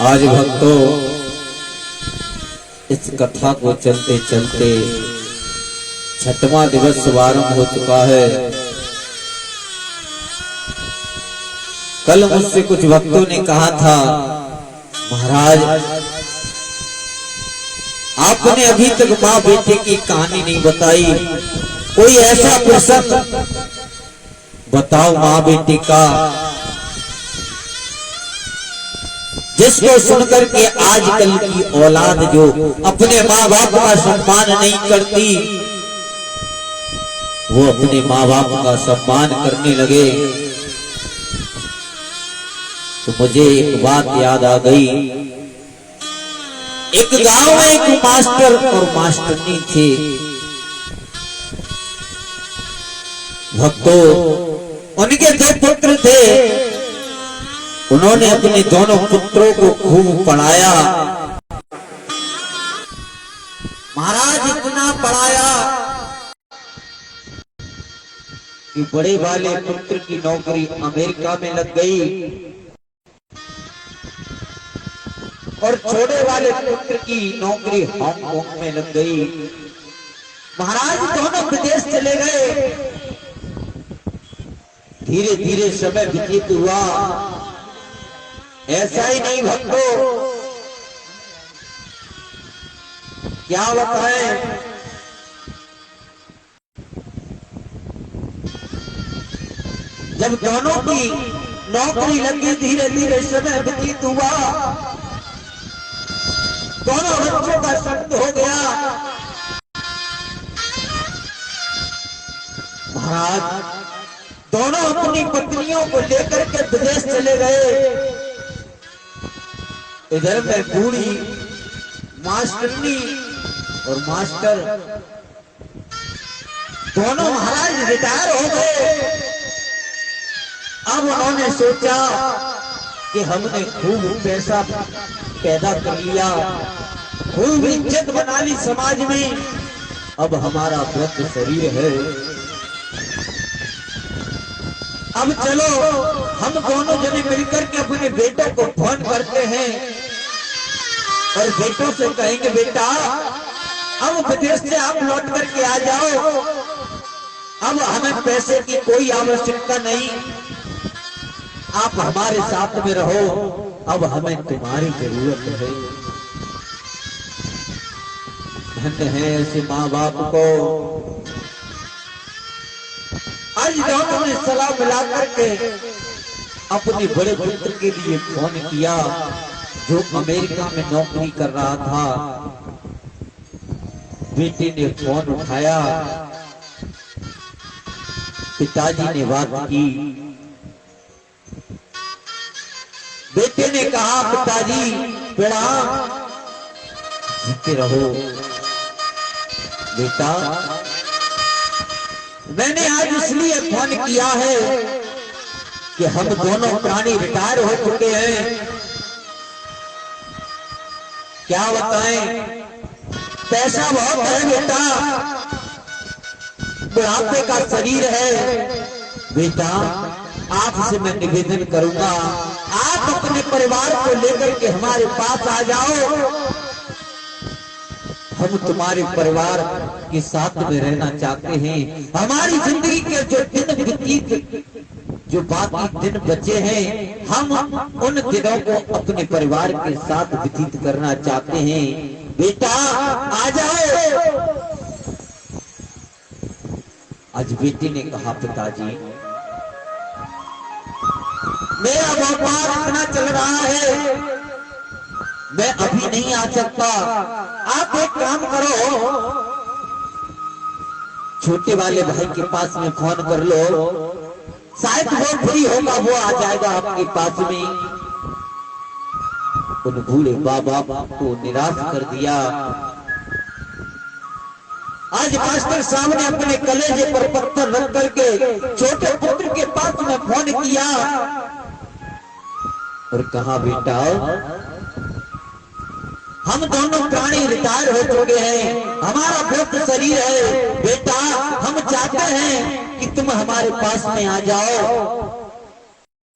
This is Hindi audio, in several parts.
आज भक्तों इस कथा को चलते चलते छठवां दिवस शुभारंभ हो चुका है। कल मुझसे कुछ भक्तों ने कहा था, महाराज आपने अभी तक माँ बेटे की कहानी नहीं बताई, कोई ऐसा प्रसंग बताओ माँ बेटी का जिसको सुनकर के आजकल की औलाद जो अपने माँ बाप का सम्मान नहीं करती वो अपने माँ बाप का सम्मान करने लगे। तो मुझे एक बात याद आ गई। एक गांव में एक मास्टर और मास्टरनी थे। भक्तों उनके दो पुत्र थे। उन्होंने अपने दोनों पुत्रों को खूब पढ़ाया। महाराज इतना पढ़ाया कि बड़े वाले पुत्र की नौकरी अमेरिका में लग गई और छोटे वाले पुत्र की नौकरी हांगकांग में लग गई। महाराज दोनों विदेश चले गए। धीरे धीरे समय व्यतीत हुआ। ऐसा ही नहीं भक्तों, क्या बताएं, जब दोनों की नौकरी लगी धीरे धीरे समय व्यतीत हुआ। दोनों बच्चों का शब्द हो गया। महाराज दोनों अपनी पत्नियों को लेकर के विदेश चले गए। इधर में बूढ़ी मास्टरनी और मास्टर दोनों महाराज रिटायर हो गए। अब उन्होंने सोचा कि हमने खूब पैसा पैदा कर लिया, खूब इज्जत बना ली समाज में, अब हमारा वृद्ध शरीर है। अब चलो हम दोनों जने मिलकर के अपने बेटों को फोन करते हैं और बेटों से कहेंगे, बेटा अब विदेश से आप लौट करके आ जाओ, अब हमें पैसे की कोई आवश्यकता नहीं, आप हमारे साथ में रहो, अब हमें तुम्हारी जरूरत है। धन्य है ऐसे माँ बाप को। आज दोनों ने सलाह मिला करके अपने बड़े पुत्र के लिए फोन किया जो अमेरिका में नौकरी कर रहा था। बेटे ने फोन उठाया, पिताजी ने बात की। बेटे ने कहा, पिताजी प्रणाम, जीते रहो। बेटा मैंने आज इसलिए फोन किया है कि हम दोनों प्राणी रिटायर हो चुके हैं। क्या बताएं, पैसा बहुत है बेटा, बुढ़ापे का शरीर है। बेटा आपसे मैं निवेदन करूंगा, आप अपने परिवार को लेकर के हमारे पास आ जाओ। हम तुम्हारे परिवार के साथ में रहना चाहते हैं। हमारी जिंदगी के जो दिन व्यतीत जो बाकी दिन बचे हैं, हम उन दिनों को अपने परिवार के साथ व्यतीत करना चाहते हैं। बेटा आ जाओ। आज बेटी ने कहा, पिताजी मेरा व्यापार इतना चल रहा है, मैं अभी नहीं आ सकता। आप एक काम करो, छोटे वाले भाई के पास में फोन कर लो, शायद वो फ्री होगा, वो आ जाएगा आपके पास में। उन बूढ़े बाबा को निराश कर दिया। आज मास्टर साहब ने अपने कलेजे पर पत्थर रख करके छोटे पुत्र के पास में फोन किया और कहा, बेटा हम दोनों प्राणी रिटायर हो चुके हैं, हमारा वृद्ध शरीर है। बेटा हम चाहते हैं कि तुम हमारे पास में आ जाओ।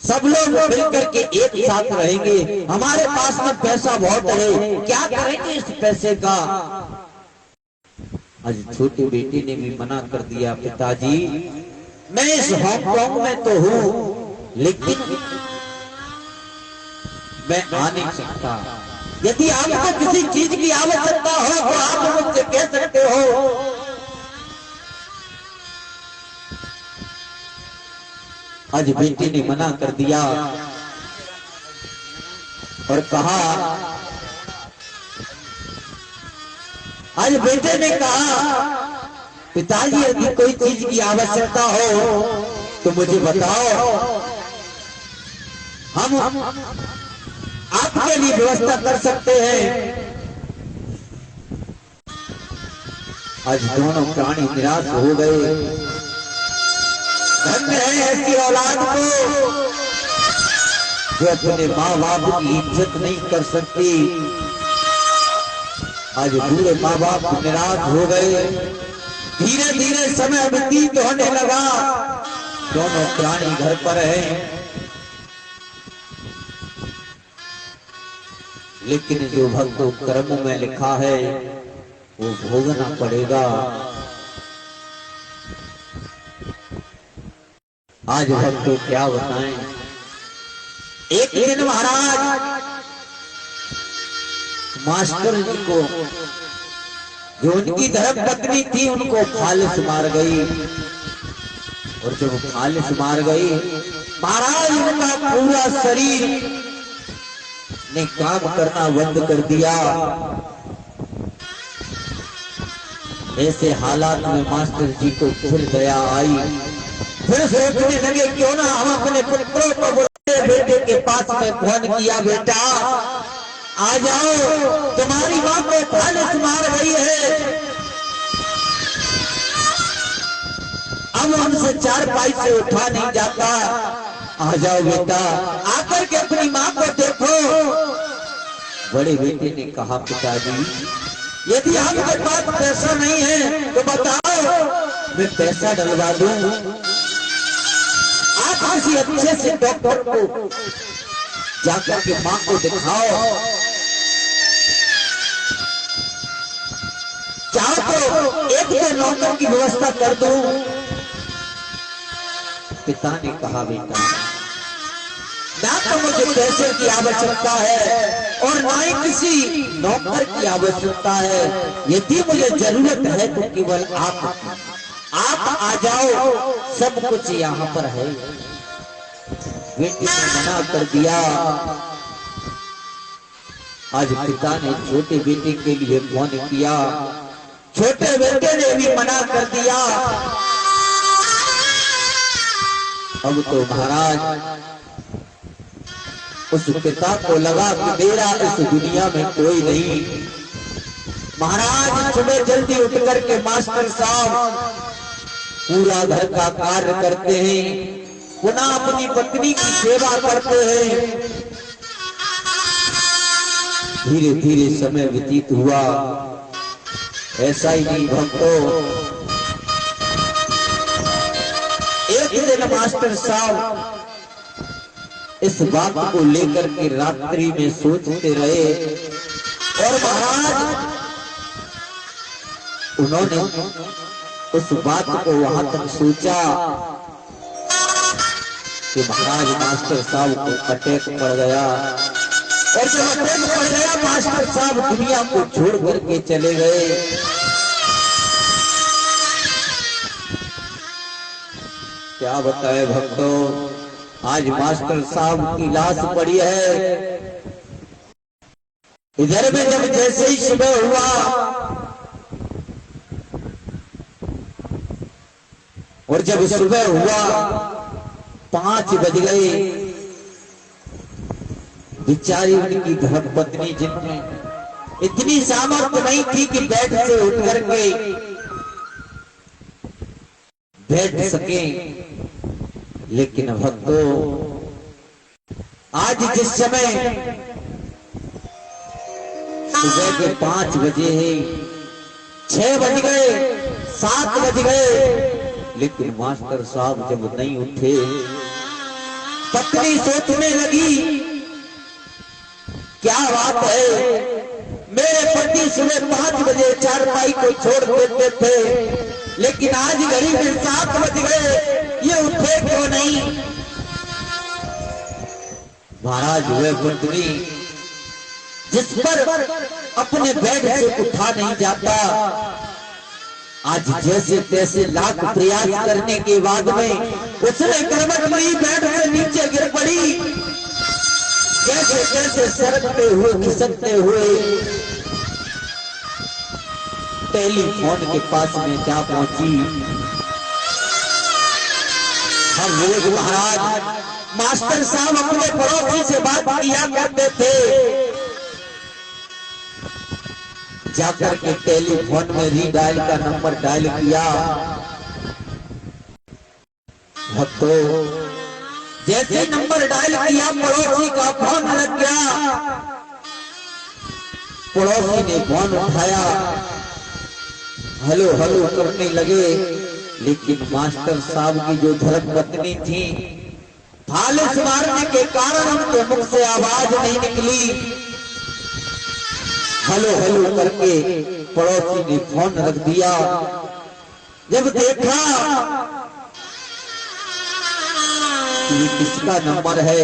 सब लोग मिलकर के एक साथ रहेंगे। हमारे पास में पैसा बहुत है, क्या करेंगे इस पैसे का। आज छोटी बेटी ने भी मना कर दिया, पिताजी मैं इस हांगकांग में तो हूँ लेकिन मैं आ नहीं सकता। यदि आपको किसी चीज की आवश्यकता हो तो आप मुझसे कह सकते हो। आज बेटी ने मना कर दिया और कहा, आज बेटे ने कहा पिताजी यदि कोई चीज की आवश्यकता हो तो मुझे बताओ, हम आपके लिए व्यवस्था कर सकते हैं। आज दोनों प्राणी निराश हो गए। धन्य है ऐसी औलाद को जो अपने माँ बाप की इज्जत नहीं कर सकती। आज पूरे माँ बाप निराश हो गए। धीरे धीरे समय व्यतीत होने लगा। दोनों प्राणी घर पर हैं, लेकिन जो भक्तों कर्म में लिखा है वो भोगना पड़ेगा। आज भक्तों क्या बताएं। एक दिन महाराज मास्टर जी को, जो उनकी धर्म पत्नी थी, उनको फालिस मार गई। और जब फालिस मार गई, महाराज उनका पूरा शरीर ने काम करना बंद कर दिया। ऐसे हालात में मास्टर जी को फिर दया आई। फिर सोचने लगे क्यों ना हम अपने पुत्रों को बुलाए। बेटे के पास में फोन किया, बेटा आ जाओ, तुम्हारी मां को फालिस मार गई है। अब हमसे चारपाई से उठा नहीं जाता। आ जाओ बेटा, आकर के अपनी मां को देखो। बड़े बेटे ने कहा, पिताजी यदि आपके पास पैसा नहीं है तो बताओ, मैं पैसा डलवा दूं। आप किसी अच्छे से डॉक्टर को जाकर के मां को दिखाओ। चाहो तो एक दो नौकर की व्यवस्था कर दूं। पिता ने कहा, बेटा ना तो मुझे पैसे की आवश्यकता है और ना ही किसी नौकर की आवश्यकता है। यदि मुझे जरूरत है तो केवल आप आ जाओ, सब कुछ यहाँ पर है। बेटी ने मना कर दिया। आज पिता ने छोटे बेटे के लिए फोन किया। छोटे बेटे ने भी मना कर दिया। अब तो महाराज उस पिता को लगा कि मेरा इस दुनिया में कोई नहीं। महाराज सुबह जल्दी उठ करके मास्टर साहब पूरा घर का कार्य करते हैं, पुनः अपनी पत्नी की सेवा करते हैं। धीरे धीरे समय व्यतीत हुआ। ऐसा ही नहीं भक्तों, एक दिन मास्टर साहब इस बात को लेकर के रात्रि में सोचते रहे और महाराज उन्होंने उस बात को वहां तक सोचा कि महाराज मास्टर साहब को अटैक पड़ गया। और जब अटैक पड़ गया, मास्टर साहब दुनिया को छोड़ करके चले गए। क्या बताए भक्तों, आज मास्टर साहब की लाश पड़ी है। इधर में जब जैसे ही सुबह हुआ और जब सुबह हुआ 5 बज गए, बेचारी उनकी धर्मपत्नी जिनमें इतनी सामर्थ्य नहीं थी कि बेड से उठ करके बैठ सके, लेकिन भक्तों आज जिस समय सुबह के 5 बजे है, 6 बज गए, 7 बज गए, लेकिन मास्टर साहब जब नहीं उठे पत्नी सोचने लगी, क्या बात है, मेरे पति सुबह 5 बजे चारपाई को छोड़ देते थे, लेकिन आज घड़ी में 7 बज गए, ये उठे क्यों नहीं। महाराज हुए पत्नी जिस पर अपने बेड से उठा नहीं जाता, आज जैसे तैसे लाख प्रयास करने के बाद में उसने करवट ली, बेड से नीचे गिर पड़ी, कैसे कैसे सरकते हुए खिसकते हुए टेलीफोन के पास में जा पहुंची। हम लोग महाराज मास्टर साहब अपने पड़ोसी से बात किया करते थे, जाकर के टेलीफोन में रीडायल का नंबर डायल किया, तो जैसे नंबर डायल किया पड़ोसी का फोन लग गया। पड़ोसी ने फोन उठाया, हेलो हेलो करने लगे, लेकिन मास्टर साहब की जो धर्मपत्नी थी, फालिस मारने के कारण उनके मुख से आवाज नहीं निकली। हेलो हेलो करके पड़ोसी ने फोन रख दिया। जब देखा ये किसका नंबर है,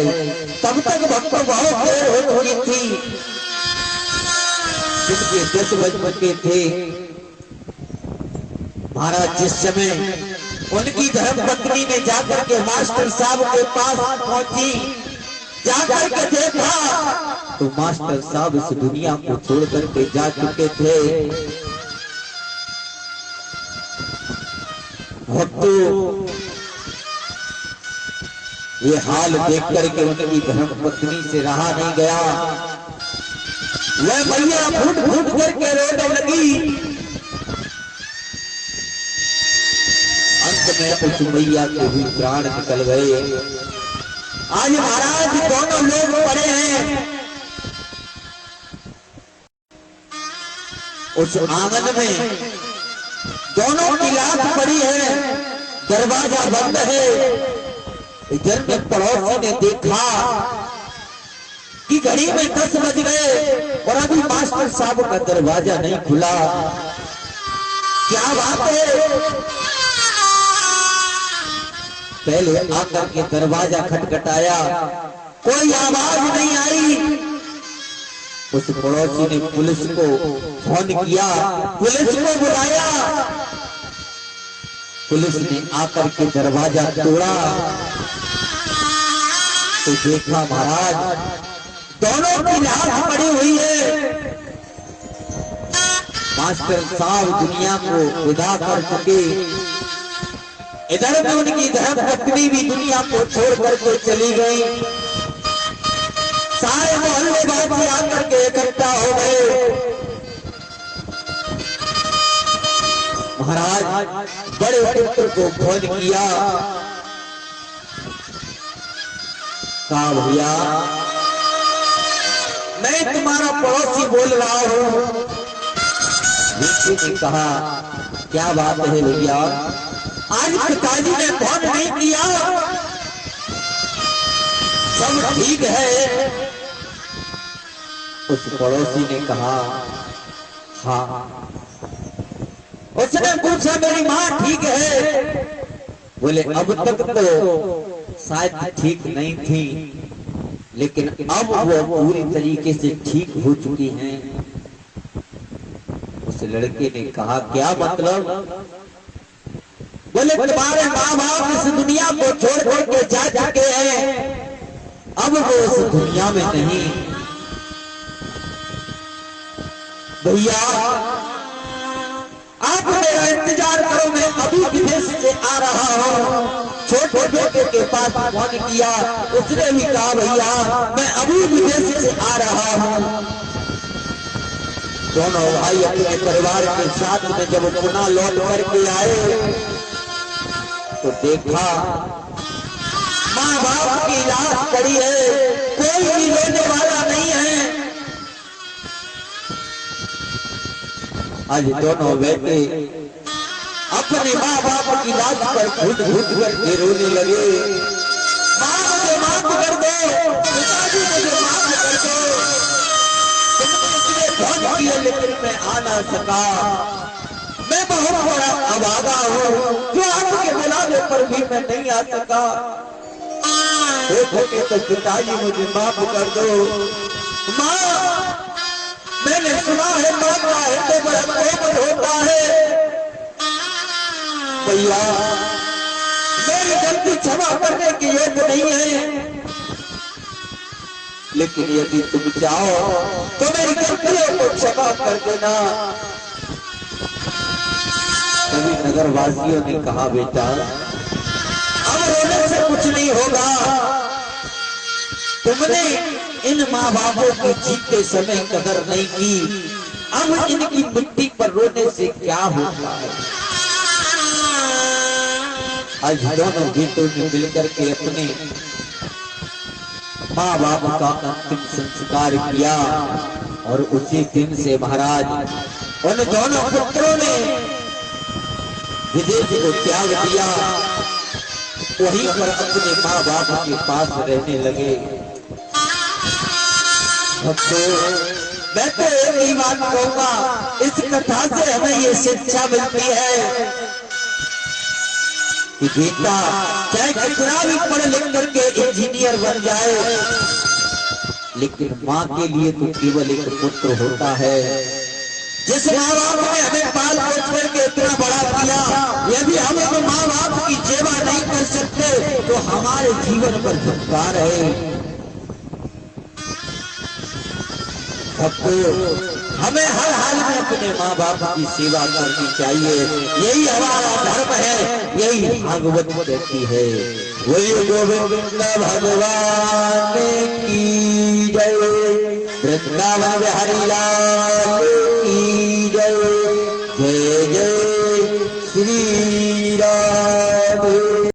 तब तक भक्त बहुत देर हो चुकी थी, जिनके 10 बज चुके थे। महाराज जिस समय उनकी धर्मपत्नी ने जाकर के मास्टर साहब के पास पहुंची, जाकर के देखा तो मास्टर साहब इस दुनिया को छोड़ करके जा चुके थे। भक्तों, ये हाल देख करके उनकी धर्मपत्नी से रहा नहीं गया, वह मैया फूट फूट करके रोने लगी। अंत में उस मैया के भी प्राण निकल गए। आज महाराज दोनों लोग पड़े हैं उस आंगन में, दोनों की लाश पड़ी है, दरवाजा बंद है। इधर में पड़ोसी ने देखा कि घड़ी में 10 बज गए और अभी मास्टर साहब का दरवाजा नहीं खुला। क्या बात है, पहले आकर के दरवाजा खटखटाया, कोई आवाज नहीं आई। उस पड़ोसी ने पुलिस को फोन किया, पुलिस को बुलाया, पुलिस ने आकर के दरवाजा तोड़ा तो देखा महाराज दोनों की लाश पड़ी हुई है। मास्टर साहब दुनिया को विदा कर चुके, इधर में उनकी धर्मपत्नी भी दुनिया को छोड़ करके चली गई। सारे मोहल्ले वासी आकर के इकट्ठा हो गए। महाराज बड़े पुत्र को फोन किया, कहा भैया मैं तुम्हारा पड़ोसी बोल रहा हूँ। व्यक्ति ने कहा क्या बात है भैया, आज पिताजी ने फोन नहीं किया, सब ठीक है। उस पड़ोसी ने कहा हाँ। उसने पूछा मेरी माँ ठीक है? बोले अब तक तो शायद ठीक नहीं थी, लेकिन अब वो पूरी तरीके से ठीक हो चुकी हैं। उस लड़के ने कहा क्या मतलब? बोले तुम्हारे माँ बाप इस दुनिया को छोड़ करके जा चुके हैं, अब वो इस दुनिया में नहीं। भैया आप मेरा इंतजार करो, मैं अभी विदेश से आ रहा हूँ। छोटे बेटे के पास फोन किया, उसने भी कहा भैया मैं अभी विदेश से आ रहा हूँ। दोनों भाई अपने परिवार के साथ में जब पुनः लौट करके आए तो देखा माँ बाप की लाश पड़ी है, कोई भी रोने वाला नहीं है। आज दोनों बेटे अपने माँ बाप की लाश पर घुट घुट करके रोने लगे। माँ लेकिन मैं आ ना सका। मैं बहुत बड़ा अभागा हूँ जो आपके बुलाने पर भी मैं नहीं आ सका। हो सके तो पिताजी मुझे माफ कर दो। माँ, मैंने सुना है माँ का हृदय बड़ा कोमल होता है। भैया, मेरी गलती क्षमा करने की योग्य नहीं है, लेकिन यदि तुम चाहो तो मेरी गलतियों को क्षमा कर देना। सभी नगरवासियों ने कहा बेटा अब रोने से कुछ नहीं होगा। तुमने इन माँ बापों की जीते समय कदर नहीं की, अब इनकी मिट्टी पर रोने से क्या होता है। आज दोनों बेटों ने मिलकर के अपने माँ बाप का अंतिम संस्कार किया और उसी दिन से महाराज उन दोनों पुत्रों ने विदेश को त्याग दिया, वहीं पर अपने माँ बाप के पास रहने लगे। मैं तो एक ही बात कहूंगा, इस कथा से हमें ये शिक्षा मिलती है कि बेटा चाहे कितना भी पढ़ लिख करके इंजीनियर बन जाए, लेकिन माँ के लिए तो केवल एक पुत्र होता है। जिस माँ बाप ने हमें पाल पोस करके इतना बड़ा किया, यदि हम अपने माँ बाप की सेवा नहीं कर सकते तो हमारे जीवन पर धिक्कार है। अब तो हमें हर हाल में अपने माँ बाप की सेवा करनी चाहिए, यही हमारा धर्म है, यही भागवत कहती है। वही गोविंद भगवान की जय, वृंदावन बिहारी लाल।